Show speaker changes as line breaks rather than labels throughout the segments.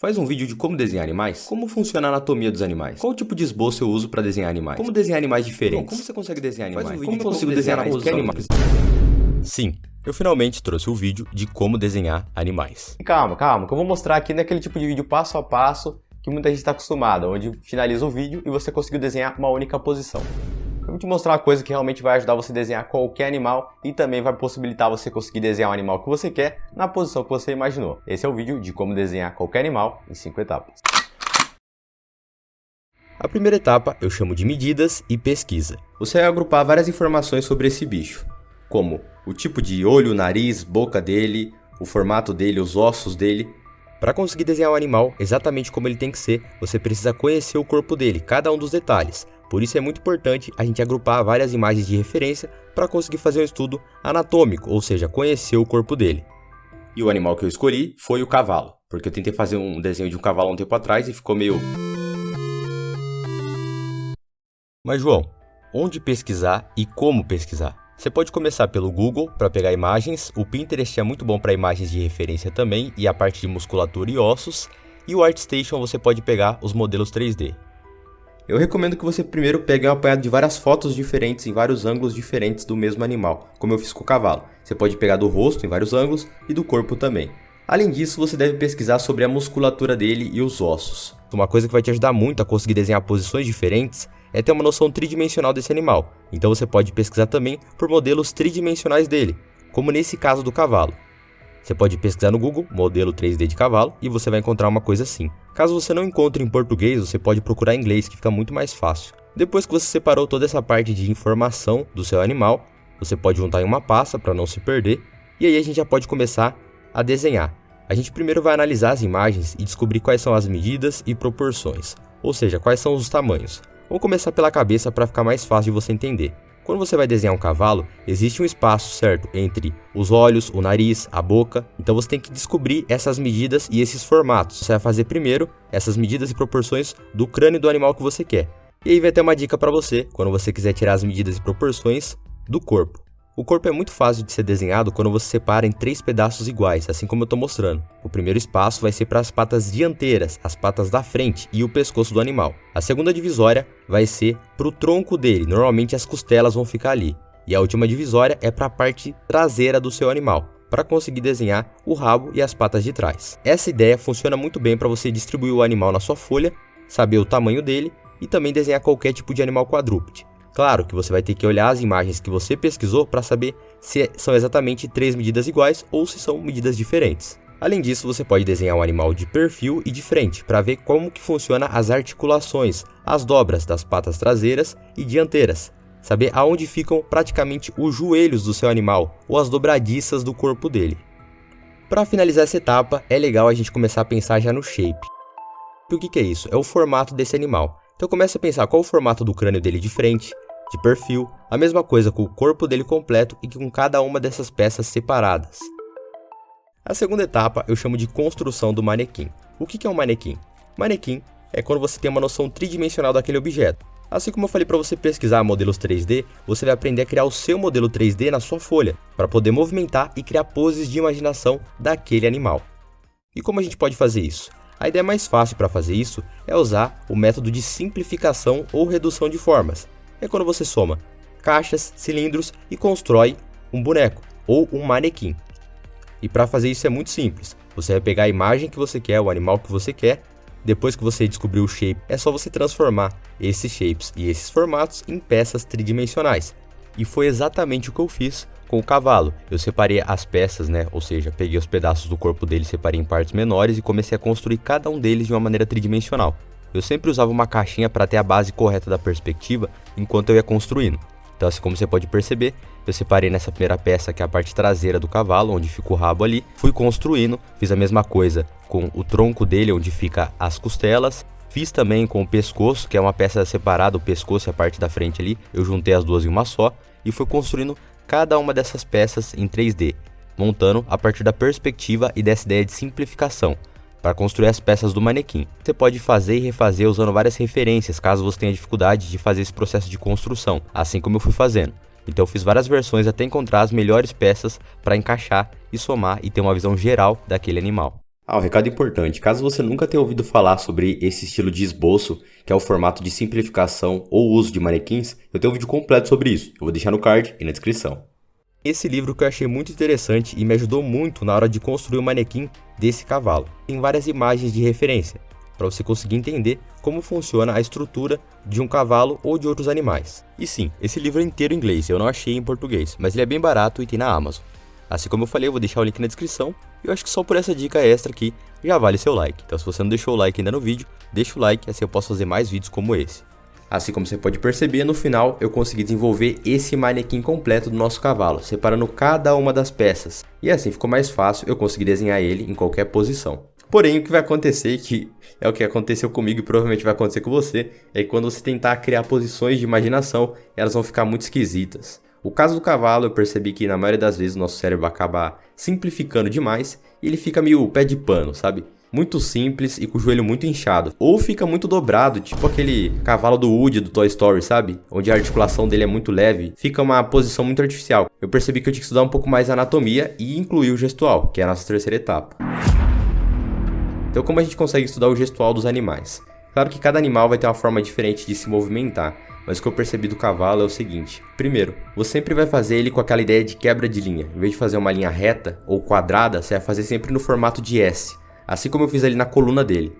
Faz um vídeo de como desenhar animais? Como funciona a anatomia dos animais? Qual tipo de esboço eu uso para desenhar animais? Como desenhar animais diferentes? Como você consegue desenhar animais? Como eu consigo desenhar animais? Sim, eu finalmente trouxe o vídeo de como desenhar animais.
Calma, que eu vou mostrar aqui naquele tipo de vídeo passo a passo que muita gente está acostumada, onde finaliza o vídeo e você conseguiu desenhar uma única posição. Eu vou te mostrar uma coisa que realmente vai ajudar você a desenhar qualquer animal e também vai possibilitar você conseguir desenhar o animal que você quer na posição que você imaginou. Esse é o vídeo de como desenhar qualquer animal em 5 etapas.
A primeira etapa eu chamo de medidas e pesquisa. Você vai agrupar várias informações sobre esse bicho, como o tipo de olho, nariz, boca dele, o formato dele, os ossos dele. Para conseguir desenhar o animal exatamente como ele tem que ser, você precisa conhecer o corpo dele, cada um dos detalhes. Por isso é muito importante a gente agrupar várias imagens de referência para conseguir fazer um estudo anatômico, ou seja, conhecer o corpo dele. E o animal que eu escolhi foi o cavalo, porque eu tentei fazer um desenho de um cavalo há um tempo atrás e ficou meio... Mas João, onde pesquisar e como pesquisar? Você pode começar pelo Google para pegar imagens, o Pinterest é muito bom para imagens de referência também, e a parte de musculatura e ossos, e o ArtStation você pode pegar os modelos 3D. Eu recomendo que você primeiro pegue um apanhado de várias fotos diferentes em vários ângulos diferentes do mesmo animal, como eu fiz com o cavalo. Você pode pegar do rosto em vários ângulos e do corpo também. Além disso, você deve pesquisar sobre a musculatura dele e os ossos. Uma coisa que vai te ajudar muito a conseguir desenhar posições diferentes é ter uma noção tridimensional desse animal. Então você pode pesquisar também por modelos tridimensionais dele, como nesse caso do cavalo. Você pode pesquisar no Google, modelo 3D de cavalo, e você vai encontrar uma coisa assim. Caso você não encontre em português, você pode procurar em inglês, que fica muito mais fácil. Depois que você separou toda essa parte de informação do seu animal, você pode juntar em uma pasta para não se perder, e aí a gente já pode começar a desenhar. A gente primeiro vai analisar as imagens e descobrir quais são as medidas e proporções, ou seja, quais são os tamanhos. Vamos começar pela cabeça para ficar mais fácil de você entender. Quando você vai desenhar um cavalo, existe um espaço certo entre os olhos, o nariz, a boca. Então você tem que descobrir essas medidas e esses formatos. Você vai fazer primeiro essas medidas e proporções do crânio do animal que você quer. E aí vai ter uma dica para você quando você quiser tirar as medidas e proporções do corpo. O corpo é muito fácil de ser desenhado quando você separa em 3 pedaços iguais, assim como eu estou mostrando. O primeiro espaço vai ser para as patas dianteiras, as patas da frente e o pescoço do animal. A segunda divisória vai ser para o tronco dele, normalmente as costelas vão ficar ali. E a última divisória é para a parte traseira do seu animal, para conseguir desenhar o rabo e as patas de trás. Essa ideia funciona muito bem para você distribuir o animal na sua folha, saber o tamanho dele e também desenhar qualquer tipo de animal quadrúpede. Claro que você vai ter que olhar as imagens que você pesquisou para saber se são exatamente 3 medidas iguais ou se são medidas diferentes. Além disso, você pode desenhar um animal de perfil e de frente para ver como que funciona as articulações, as dobras das patas traseiras e dianteiras. Saber aonde ficam praticamente os joelhos do seu animal ou as dobradiças do corpo dele. Para finalizar essa etapa, é legal a gente começar a pensar já no shape. E o que é isso? É o formato desse animal. Então começa a pensar qual o formato do crânio dele de frente, de perfil, a mesma coisa com o corpo dele completo e com cada uma dessas peças separadas. A segunda etapa eu chamo de construção do manequim. O que é um manequim? Manequim é quando você tem uma noção tridimensional daquele objeto. Assim como eu falei para você pesquisar modelos 3D, você vai aprender a criar o seu modelo 3D na sua folha, para poder movimentar e criar poses de imaginação daquele animal. E como a gente pode fazer isso? A ideia mais fácil para fazer isso é usar o método de simplificação ou redução de formas. É quando você soma caixas, cilindros e constrói um boneco ou um manequim. E para fazer isso é muito simples. Você vai pegar a imagem que você quer, o animal que você quer. Depois que você descobrir o shape, é só você transformar esses shapes e esses formatos em peças tridimensionais. E foi exatamente o que eu fiz com o cavalo. Eu separei as peças, ou seja, peguei os pedaços do corpo dele, separei em partes menores e comecei a construir cada um deles de uma maneira tridimensional. Eu sempre usava uma caixinha para ter a base correta da perspectiva enquanto eu ia construindo. Então, assim como você pode perceber, eu separei nessa primeira peça, que é a parte traseira do cavalo, onde fica o rabo ali, fui construindo, fiz a mesma coisa com o tronco dele, onde fica as costelas, fiz também com o pescoço, que é uma peça separada, o pescoço e a parte da frente ali, eu juntei as duas em uma só e fui construindo cada uma dessas peças em 3D, montando a partir da perspectiva e dessa ideia de simplificação, para construir as peças do manequim. Você pode fazer e refazer usando várias referências, caso você tenha dificuldade de fazer esse processo de construção, assim como eu fui fazendo. Então eu fiz várias versões até encontrar as melhores peças para encaixar e somar e ter uma visão geral daquele animal.
Um recado importante, caso você nunca tenha ouvido falar sobre esse estilo de esboço, que é o formato de simplificação ou uso de manequins, eu tenho um vídeo completo sobre isso, eu vou deixar no card e na descrição.
Esse livro que eu achei muito interessante e me ajudou muito na hora de construir o manequim desse cavalo. Tem várias imagens de referência, para você conseguir entender como funciona a estrutura de um cavalo ou de outros animais. E sim, esse livro é inteiro em inglês, eu não achei em português, mas ele é bem barato e tem na Amazon. Assim como eu falei, eu vou deixar o link na descrição, e eu acho que só por essa dica extra aqui já vale seu like. Então se você não deixou o like ainda no vídeo, deixa o like, assim eu posso fazer mais vídeos como esse. Assim como você pode perceber, no final eu consegui desenvolver esse manequim completo do nosso cavalo, separando cada uma das peças. E assim ficou mais fácil eu conseguir desenhar ele em qualquer posição. Porém, o que vai acontecer, que é o que aconteceu comigo e provavelmente vai acontecer com você, é que quando você tentar criar posições de imaginação, elas vão ficar muito esquisitas. O caso do cavalo, eu percebi que na maioria das vezes o nosso cérebro acaba simplificando demais e ele fica meio pé de pano, sabe? Muito simples e com o joelho muito inchado. Ou fica muito dobrado, tipo aquele cavalo do Woody do Toy Story, sabe? Onde a articulação dele é muito leve, fica uma posição muito artificial. Eu percebi que eu tinha que estudar um pouco mais a anatomia e incluir o gestual, que é a nossa terceira etapa. Então como a gente consegue estudar o gestual dos animais? Claro que cada animal vai ter uma forma diferente de se movimentar, mas o que eu percebi do cavalo é o seguinte. Primeiro, você sempre vai fazer ele com aquela ideia de quebra de linha. Em vez de fazer uma linha reta ou quadrada, você vai fazer sempre no formato de S. Assim como eu fiz ali na coluna dele.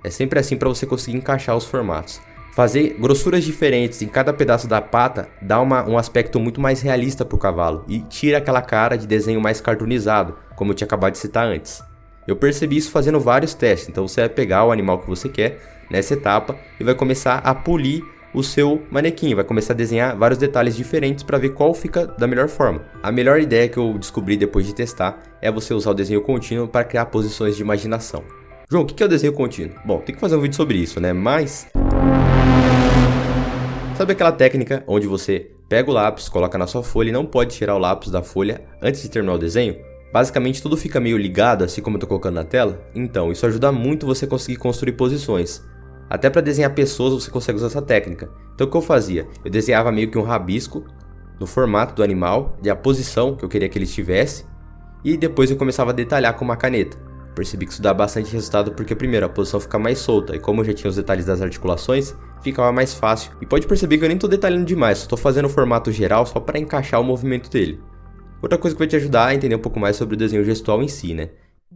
É sempre assim para você conseguir encaixar os formatos. Fazer grossuras diferentes em cada pedaço da pata dá um aspecto muito mais realista para o cavalo e tira aquela cara de desenho mais cartoonizado, como eu tinha acabado de citar antes. Eu percebi isso fazendo vários testes, então você vai pegar o animal que você quer nessa etapa e vai começar a polir o seu manequim, vai começar a desenhar vários detalhes diferentes para ver qual fica da melhor forma. A melhor ideia que eu descobri depois de testar é você usar o desenho contínuo para criar posições de imaginação. João, o que é o desenho contínuo? Bom, tem que fazer um vídeo sobre isso, né? Mas sabe aquela técnica onde você pega o lápis, coloca na sua folha e não pode tirar o lápis da folha antes de terminar o desenho? Basicamente tudo fica meio ligado, assim como eu estou colocando na tela. Então, isso ajuda muito você conseguir construir posições. Até para desenhar pessoas você consegue usar essa técnica. Então o que eu fazia? Eu desenhava meio que um rabisco no formato do animal, a posição que eu queria que ele estivesse, e depois eu começava a detalhar com uma caneta. Percebi que isso dá bastante resultado porque primeiro a posição fica mais solta e como eu já tinha os detalhes das articulações, ficava mais fácil. E pode perceber que eu nem estou detalhando demais, só estou fazendo o formato geral só para encaixar o movimento dele. Outra coisa que vai te ajudar a entender um pouco mais sobre o desenho gestual em si, né?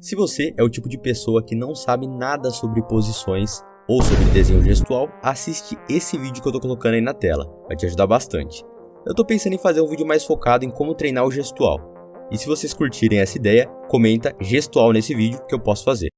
Se você é o tipo de pessoa que não sabe nada sobre posições ou sobre desenho gestual, assiste esse vídeo que eu tô colocando aí na tela, vai te ajudar bastante. Eu tô pensando em fazer um vídeo mais focado em como treinar o gestual. E se vocês curtirem essa ideia, comenta gestual nesse vídeo que eu posso fazer.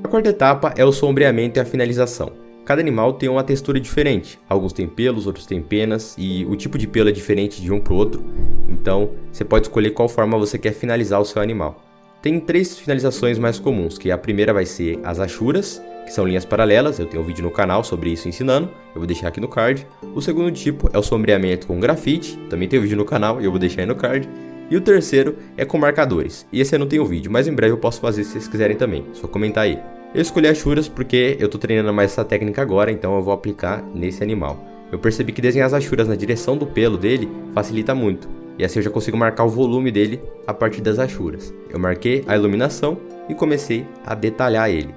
A quarta etapa é o sombreamento e a finalização. Cada animal tem uma textura diferente, alguns têm pelos, outros têm penas e o tipo de pelo é diferente de um para o outro, então você pode escolher qual forma você quer finalizar o seu animal. Tem 3 finalizações mais comuns, que a primeira vai ser as achuras, que são linhas paralelas, eu tenho um vídeo no canal sobre isso ensinando, eu vou deixar aqui no card. O segundo tipo é o sombreamento com grafite, também tem um vídeo no canal e eu vou deixar aí no card. E o terceiro é com marcadores, e esse eu não tenho vídeo, mas em breve eu posso fazer se vocês quiserem também, só comentar aí. Eu escolhi achuras porque eu tô treinando mais essa técnica agora, então eu vou aplicar nesse animal. Eu percebi que desenhar as achuras na direção do pelo dele facilita muito, e assim eu já consigo marcar o volume dele a partir das achuras. Eu marquei a iluminação e comecei a detalhar ele.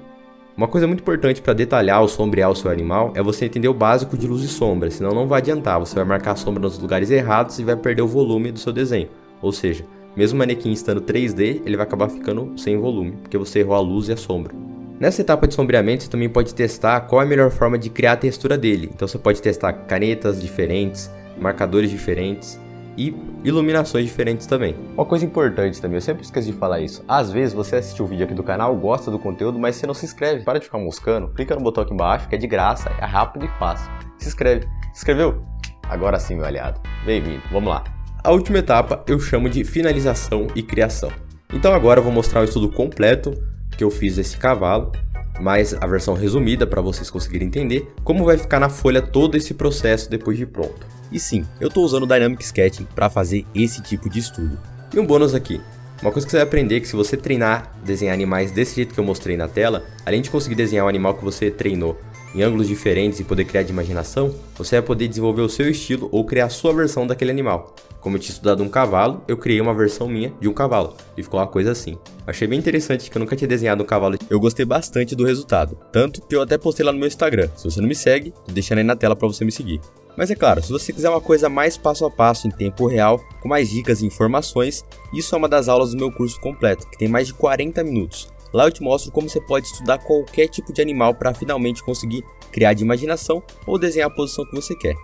Uma coisa muito importante para detalhar ou sombrear o seu animal é você entender o básico de luz e sombra, senão não vai adiantar, você vai marcar a sombra nos lugares errados e vai perder o volume do seu desenho. Ou seja, mesmo o manequim estando 3D, ele vai acabar ficando sem volume, porque você errou a luz e a sombra. Nessa etapa de sombreamento, você também pode testar qual é a melhor forma de criar a textura dele. Então você pode testar canetas diferentes, marcadores diferentes e iluminações diferentes também. Uma coisa importante também, eu sempre esqueço de falar isso. Às vezes você assiste o vídeo aqui do canal, gosta do conteúdo, mas você não se inscreve. Para de ficar moscando, clica no botão aqui embaixo, que é de graça, é rápido e fácil. Se inscreve. Se inscreveu? Agora sim, meu aliado. Bem-vindo, vamos lá. A última etapa eu chamo de finalização e criação. Então agora eu vou mostrar o estudo completo que eu fiz desse cavalo, mas a versão resumida para vocês conseguirem entender como vai ficar na folha todo esse processo depois de pronto. E sim, eu estou usando o Dynamic Sketching para fazer esse tipo de estudo. E um bônus aqui, uma coisa que você vai aprender é que se você treinar desenhar animais desse jeito que eu mostrei na tela, além de conseguir desenhar o animal que você treinou em ângulos diferentes e poder criar de imaginação, você vai poder desenvolver o seu estilo ou criar a sua versão daquele animal.
Como eu tinha estudado um cavalo, eu criei uma versão minha de um cavalo. E ficou uma coisa assim. Achei bem interessante que eu nunca tinha desenhado um cavalo.
Eu gostei bastante do resultado, tanto que eu até postei lá no meu Instagram. Se você não me segue, tô deixando aí na tela pra você me seguir. Mas é claro, se você quiser uma coisa mais passo a passo em tempo real, com mais dicas e informações, isso é uma das aulas do meu curso completo, que tem mais de 40 minutos. Lá eu te mostro como você pode estudar qualquer tipo de animal para finalmente conseguir criar de imaginação ou desenhar a posição que você quer.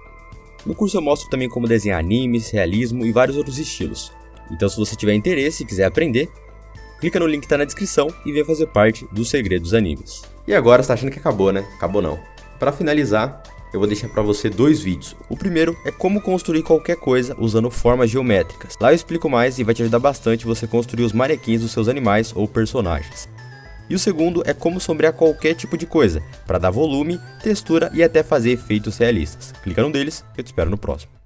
No curso eu mostro também como desenhar animes, realismo e vários outros estilos. Então se você tiver interesse e quiser aprender, clica no link que tá na descrição e vem fazer parte dos segredos dos animes.
E agora você tá achando que acabou, né? Acabou não. Para finalizar, eu vou deixar para você 2 vídeos.
O primeiro é como construir qualquer coisa usando formas geométricas. Lá eu explico mais e vai te ajudar bastante você construir os manequins dos seus animais ou personagens. E o segundo é como sombrear qualquer tipo de coisa, para dar volume, textura e até fazer efeitos realistas. Clica num deles, eu te espero no próximo.